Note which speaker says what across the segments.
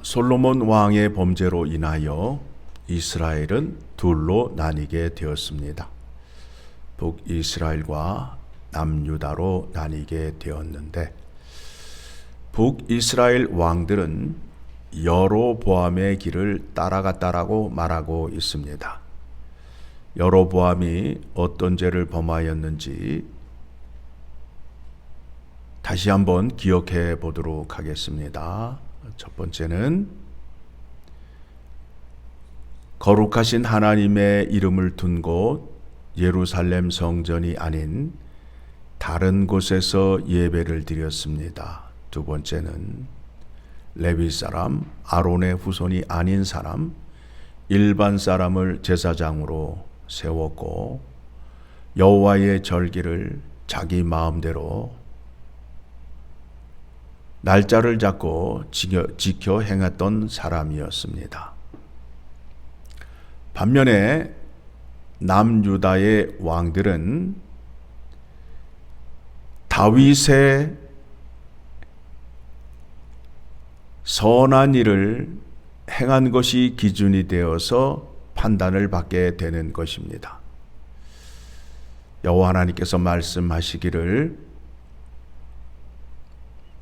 Speaker 1: 솔로몬 왕의 범죄로 인하여 이스라엘은 둘로 나뉘게 되었습니다. 북이스라엘과 남유다로 나뉘게 되었는데, 북이스라엘 왕들은 여로보암의 길을 따라갔다라고 말하고 있습니다. 여로보암이 어떤 죄를 범하였는지 다시 한번 기억해 보도록 하겠습니다. 첫 번째는 거룩하신 하나님의 이름을 둔 곳 예루살렘 성전이 아닌 다른 곳에서 예배를 드렸습니다. 두 번째는 레위 사람 아론의 후손이 아닌 사람 일반 사람을 제사장으로 세웠고, 여호와의 절기를 자기 마음대로 날짜를 잡고 지켜 행했던 사람이었습니다. 반면에 남유다의 왕들은 다윗의 선한 일을 행한 것이 기준이 되어서 판단을 받게 되는 것입니다. 여호와 하나님께서 말씀하시기를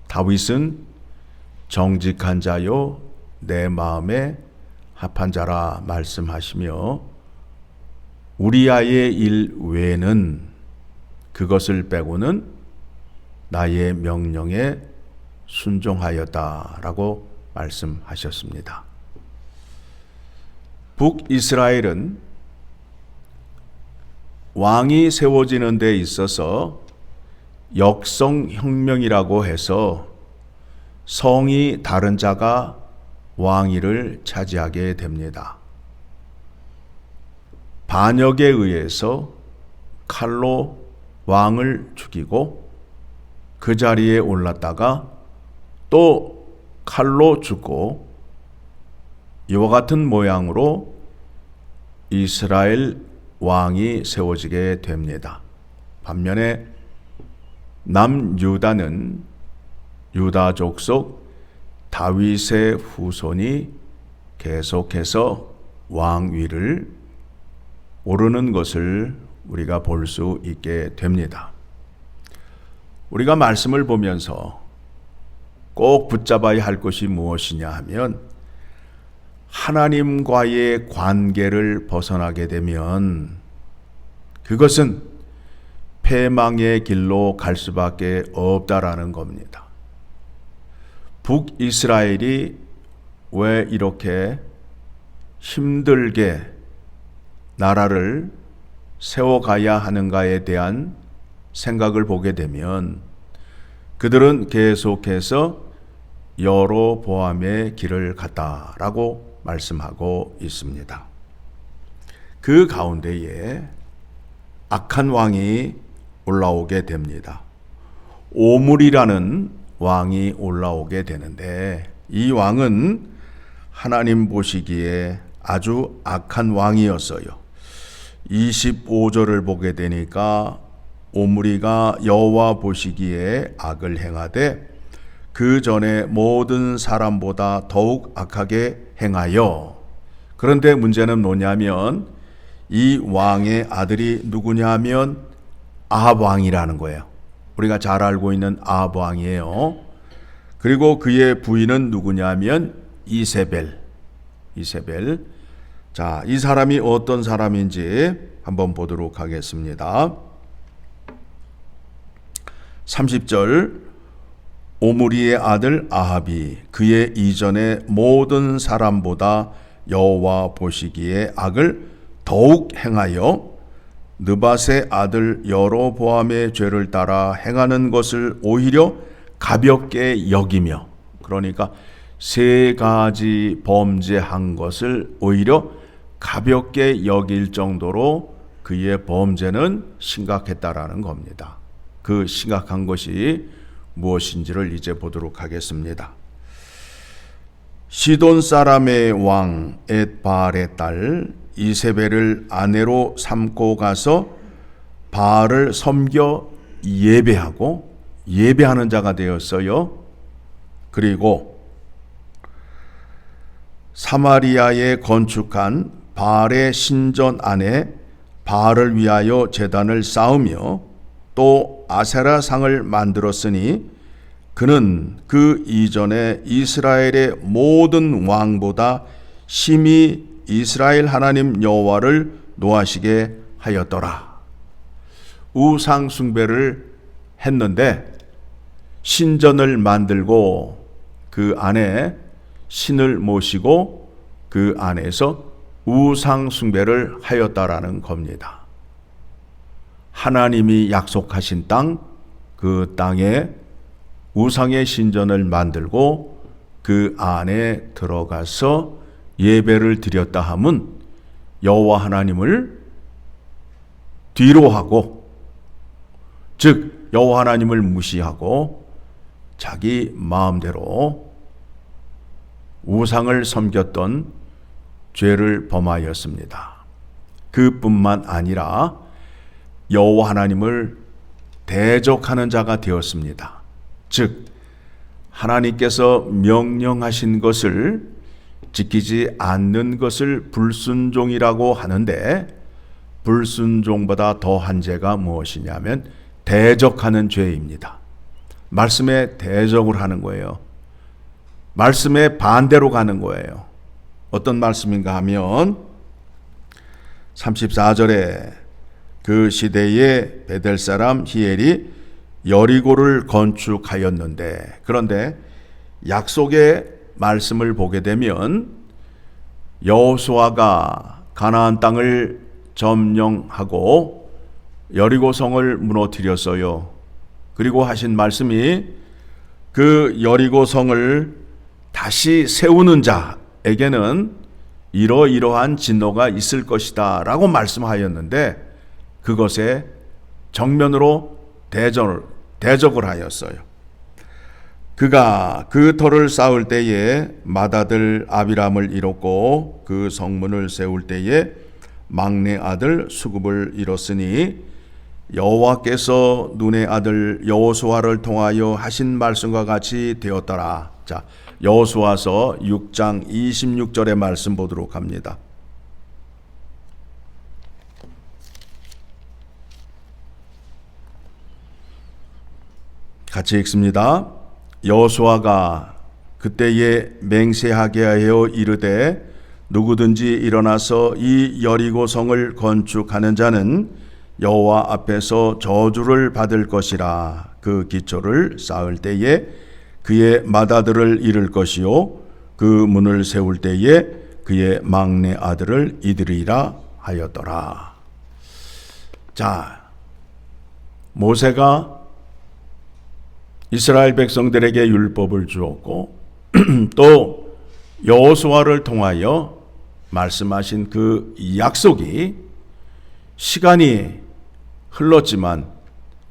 Speaker 1: 다윗은 정직한 자요 내 마음에 합한 자라 말씀하시며, 우리아의 일 외에는 그것을 빼고는 나의 명령에 순종하였다라고 말씀하셨습니다. 북이스라엘은 왕이 세워지는 데 있어서 역성혁명이라고 해서 성이 다른 자가 왕위를 차지하게 됩니다. 반역에 의해서 칼로 왕을 죽이고 그 자리에 올랐다가 또 칼로 죽고, 이와 같은 모양으로 이스라엘 왕이 세워지게 됩니다. 반면에 남유다는 유다 족속 다윗의 후손이 계속해서 왕위를 오르는 것을 우리가 볼 수 있게 됩니다. 우리가 말씀을 보면서 꼭 붙잡아야 할 것이 무엇이냐 하면, 하나님과의 관계를 벗어나게 되면 그것은 패망의 길로 갈 수밖에 없다라는 겁니다. 북이스라엘이 왜 이렇게 힘들게 나라를 세워가야 하는가에 대한 생각을 보게 되면, 그들은 계속해서 여로보암의 길을 갔다라고 말씀하고 있습니다. 그 가운데에 악한 왕이 올라오게 됩니다. 오므리라는 왕이 올라오게 되는데, 이 왕은 하나님 보시기에 아주 악한 왕이었어요. 25절을 보게 되니까 오므리가 여호와 보시기에 악을 행하되 그 전에 모든 사람보다 더욱 악하게 행하여. 그런데 문제는 뭐냐면 이 왕의 아들이 누구냐 하면 아합 왕이라는 거예요. 우리가 잘 알고 있는 아합 왕이에요. 그리고 그의 부인은 누구냐 하면 이세벨. 자, 이 사람이 어떤 사람인지 한번 보도록 하겠습니다. 30절, 오므리의 아들 아합이 그의 이전의 모든 사람보다 여호와 보시기에 악을 더욱 행하여 느밧의 아들 여로보암의 죄를 따라 행하는 것을 오히려 가볍게 여기며, 그러니까 세 가지 범죄한 것을 오히려 가볍게 여길 정도로 그의 범죄는 심각했다라는 겁니다. 그 심각한 것이 무엇인지를 이제 보도록 하겠습니다. 시돈 사람의 왕 엣바알의 딸 이세벨을 아내로 삼고 가서 바알을 섬겨 예배하는 자가 되었어요. 그리고 사마리아에 건축한 바알의 신전 안에 바알을 위하여 제단을 쌓으며 또 아세라 상을 만들었으니 그는 그 이전에 이스라엘의 모든 왕보다 심히 이스라엘 하나님 여호와를 노하시게 하였더라. 우상 숭배를 했는데 신전을 만들고 그 안에 신을 모시고 그 안에서 우상 숭배를 하였다라는 겁니다. 하나님이 약속하신 땅, 그 땅에 우상의 신전을 만들고 그 안에 들어가서 예배를 드렸다 함은 여호와 하나님을 뒤로 하고, 즉 여호와 하나님을 무시하고 자기 마음대로 우상을 섬겼던 죄를 범하였습니다. 그뿐만 아니라 여호와 하나님을 대적하는 자가 되었습니다. 즉 하나님께서 명령하신 것을 지키지 않는 것을 불순종이라고 하는데, 불순종보다 더한 죄가 무엇이냐면 대적하는 죄입니다. 말씀에 대적을 하는 거예요. 말씀에 반대로 가는 거예요. 어떤 말씀인가 하면 34절에 그 시대에 베델 사람 히엘이 여리고를 건축하였는데, 그런데 약속의 말씀을 보게 되면 여호수아가 가나안 땅을 점령하고 여리고 성을 무너뜨렸어요. 그리고 하신 말씀이 그 여리고 성을 다시 세우는 자에게는 이러이러한 진노가 있을 것이다 라고 말씀하였는데, 그것에 정면으로 대적을 하였어요. 그가 그 터를 쌓을 때에 맏아들 아비람을 잃었고 그 성문을 세울 때에 막내 아들 수굽을 잃었으니 여호와께서 눈의 아들 여호수아를 통하여 하신 말씀과 같이 되었더라. 자, 여호수아서 6장 26절의 말씀 보도록 합니다. 같이 읽습니다. 여호수아가 그때에 맹세하게 하여 이르되 누구든지 일어나서 이 여리고 성을 건축하는 자는 여호와 앞에서 저주를 받을 것이라. 그 기초를 쌓을 때에 그의 맏아들을 잃을 것이요 그 문을 세울 때에 그의 막내 아들을 잃으리라 하였더라. 자, 모세가 이스라엘 백성들에게 율법을 주었고 또 여호수아를 통하여 말씀하신 그 약속이 시간이 흘렀지만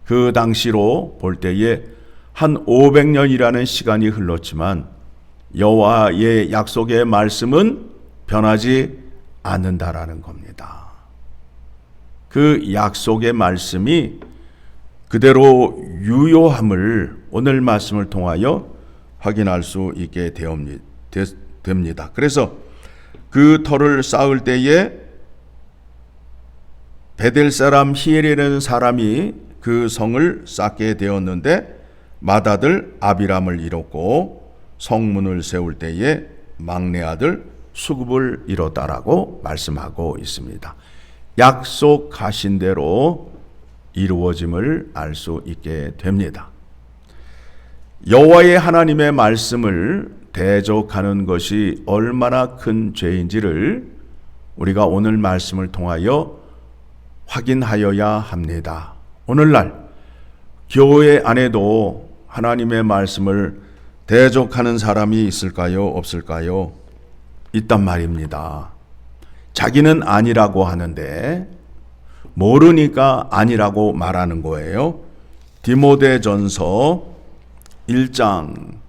Speaker 1: 그 당시로 볼 때에 한 500년이라는 시간이 흘렀지만 여호와의 약속의 말씀은 변하지 않는다라는 겁니다. 그 약속의 말씀이 그대로 유효함을 오늘 말씀을 통하여 확인할 수 있게 됩니다. 그래서 그 터를 쌓을 때에 베델 사람 히엘이라는 사람이 그 성을 쌓게 되었는데 맏아들 아비람을 잃었고 성문을 세울 때에 막내 아들 수굽을 잃었다라고 말씀하고 있습니다. 약속하신 대로 이루어짐을 알 수 있게 됩니다. 여호와의 하나님의 말씀을 대적하는 것이 얼마나 큰 죄인지를 우리가 오늘 말씀을 통하여 확인하여야 합니다. 오늘날 교회 안에도 하나님의 말씀을 대적하는 사람이 있을까요? 없을까요? 있단 말입니다. 자기는 아니라고 하는데 모르니까 아니라고 말하는 거예요. 디모데전서 1장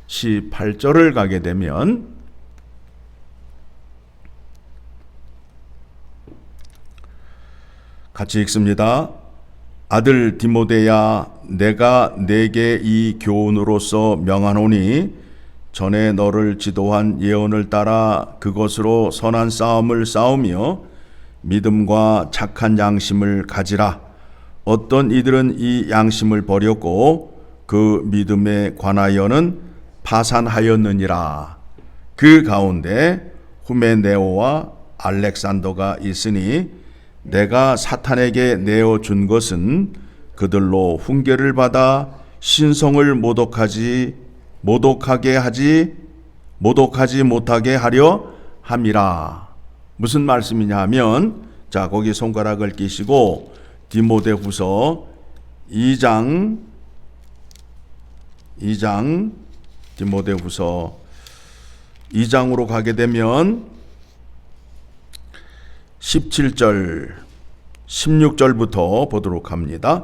Speaker 1: 18절을 가게 되면 같이 읽습니다. 아들 디모데야, 내가 네게 이 교훈으로서 명하노니 전에 너를 지도한 예언을 따라 그것으로 선한 싸움을 싸우며 믿음과 착한 양심을 가지라. 어떤 이들은 이 양심을 버렸고 그 믿음에 관하여는 파산하였느니라. 그 가운데 후메네오와 알렉산더가 있으니 내가 사탄에게 내어준 것은 그들로 훈계를 받아 신성을 모독하지 못하게 하려 함이라. 무슨 말씀이냐 하면, 자, 거기 손가락을 끼시고 디모데후서 2장 디모데후서 2장으로 가게 되면 17절 16절부터 보도록 합니다.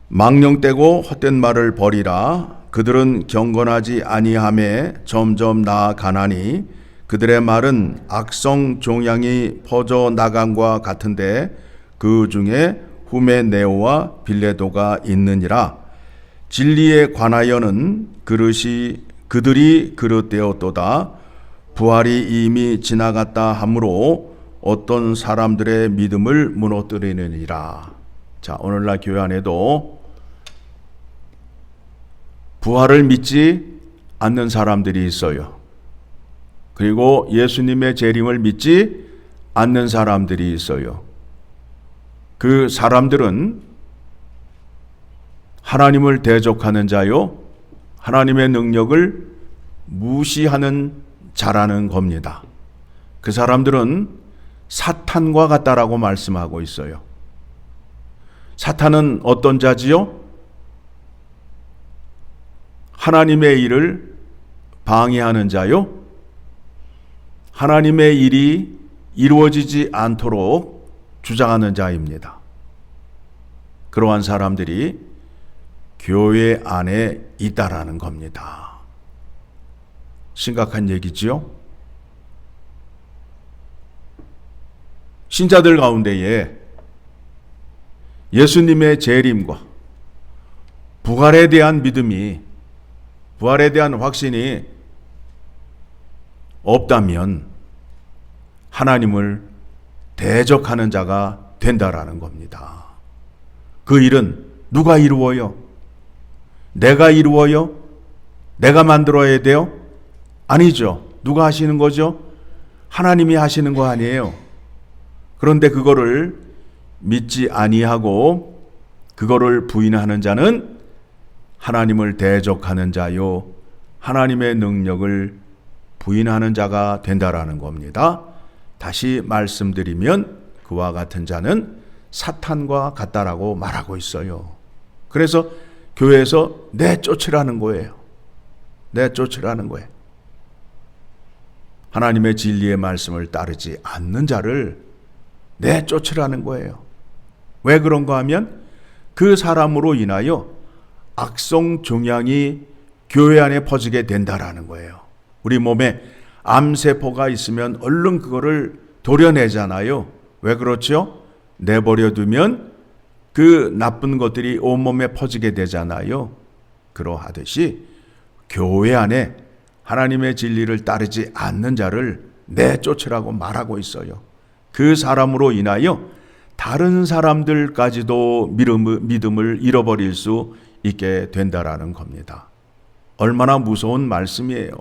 Speaker 1: 망령되고 헛된 말을 버리라. 그들은 경건하지 아니함에 점점 나아가나니 그들의 말은 악성 종양이 퍼져 나간과 같은데 그 중에 후메네오와 빌레도가 있느니라. 진리에 관하여는 그들이 그릇되었도다. 부활이 이미 지나갔다 하므로 어떤 사람들의 믿음을 무너뜨리느니라. 자, 오늘날 교회 안에도 부활을 믿지 않는 사람들이 있어요. 그리고 예수님의 재림을 믿지 않는 사람들이 있어요. 그 사람들은 하나님을 대적하는 자요, 하나님의 능력을 무시하는 자라는 겁니다. 그 사람들은 사탄과 같다라고 말씀하고 있어요. 사탄은 어떤 자지요? 하나님의 일을 방해하는 자요, 하나님의 일이 이루어지지 않도록 주장하는 자입니다. 그러한 사람들이 교회 안에 있다라는 겁니다. 심각한 얘기지요? 신자들 가운데에 예수님의 재림과 부활에 대한 믿음이, 부활에 대한 확신이 없다면 하나님을 대적하는 자가 된다라는 겁니다. 그 일은 누가 이루어요? 내가 이루어요? 내가 만들어야 돼요? 아니죠. 누가 하시는 거죠? 하나님이 하시는 거 아니에요. 그런데 그거를 믿지 아니하고 그거를 부인하는 자는 하나님을 대적하는 자요, 하나님의 능력을 부인하는 자가 된다라는 겁니다. 다시 말씀드리면 그와 같은 자는 사탄과 같다라고 말하고 있어요. 그래서 교회에서 내쫓으라는 거예요. 내쫓으라는 거예요. 하나님의 진리의 말씀을 따르지 않는 자를 내쫓으라는 거예요. 왜 그런가 하면 그 사람으로 인하여 악성 종양이 교회 안에 퍼지게 된다라는 거예요. 우리 몸에 암세포가 있으면 얼른 그거를 도려내잖아요. 왜 그렇죠? 내버려 두면 그 나쁜 것들이 온몸에 퍼지게 되잖아요. 그러하듯이 교회 안에 하나님의 진리를 따르지 않는 자를 내쫓으라고 말하고 있어요. 그 사람으로 인하여 다른 사람들까지도 믿음을 잃어버릴 수 있게 된다라는 겁니다. 얼마나 무서운 말씀이에요.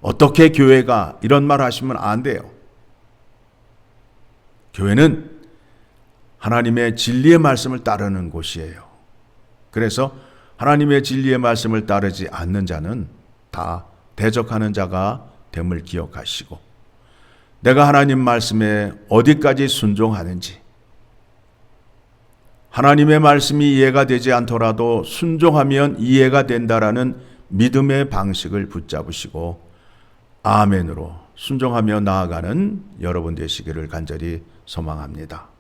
Speaker 1: 어떻게 교회가 이런 말 하시면 안 돼요. 교회는 하나님의 진리의 말씀을 따르는 곳이에요. 그래서 하나님의 진리의 말씀을 따르지 않는 자는 다 대적하는 자가 됨을 기억하시고, 내가 하나님 말씀에 어디까지 순종하는지, 하나님의 말씀이 이해가 되지 않더라도 순종하면 이해가 된다라는 믿음의 방식을 붙잡으시고 아멘으로 순종하며 나아가는 여러분 되시기를 간절히 소망합니다.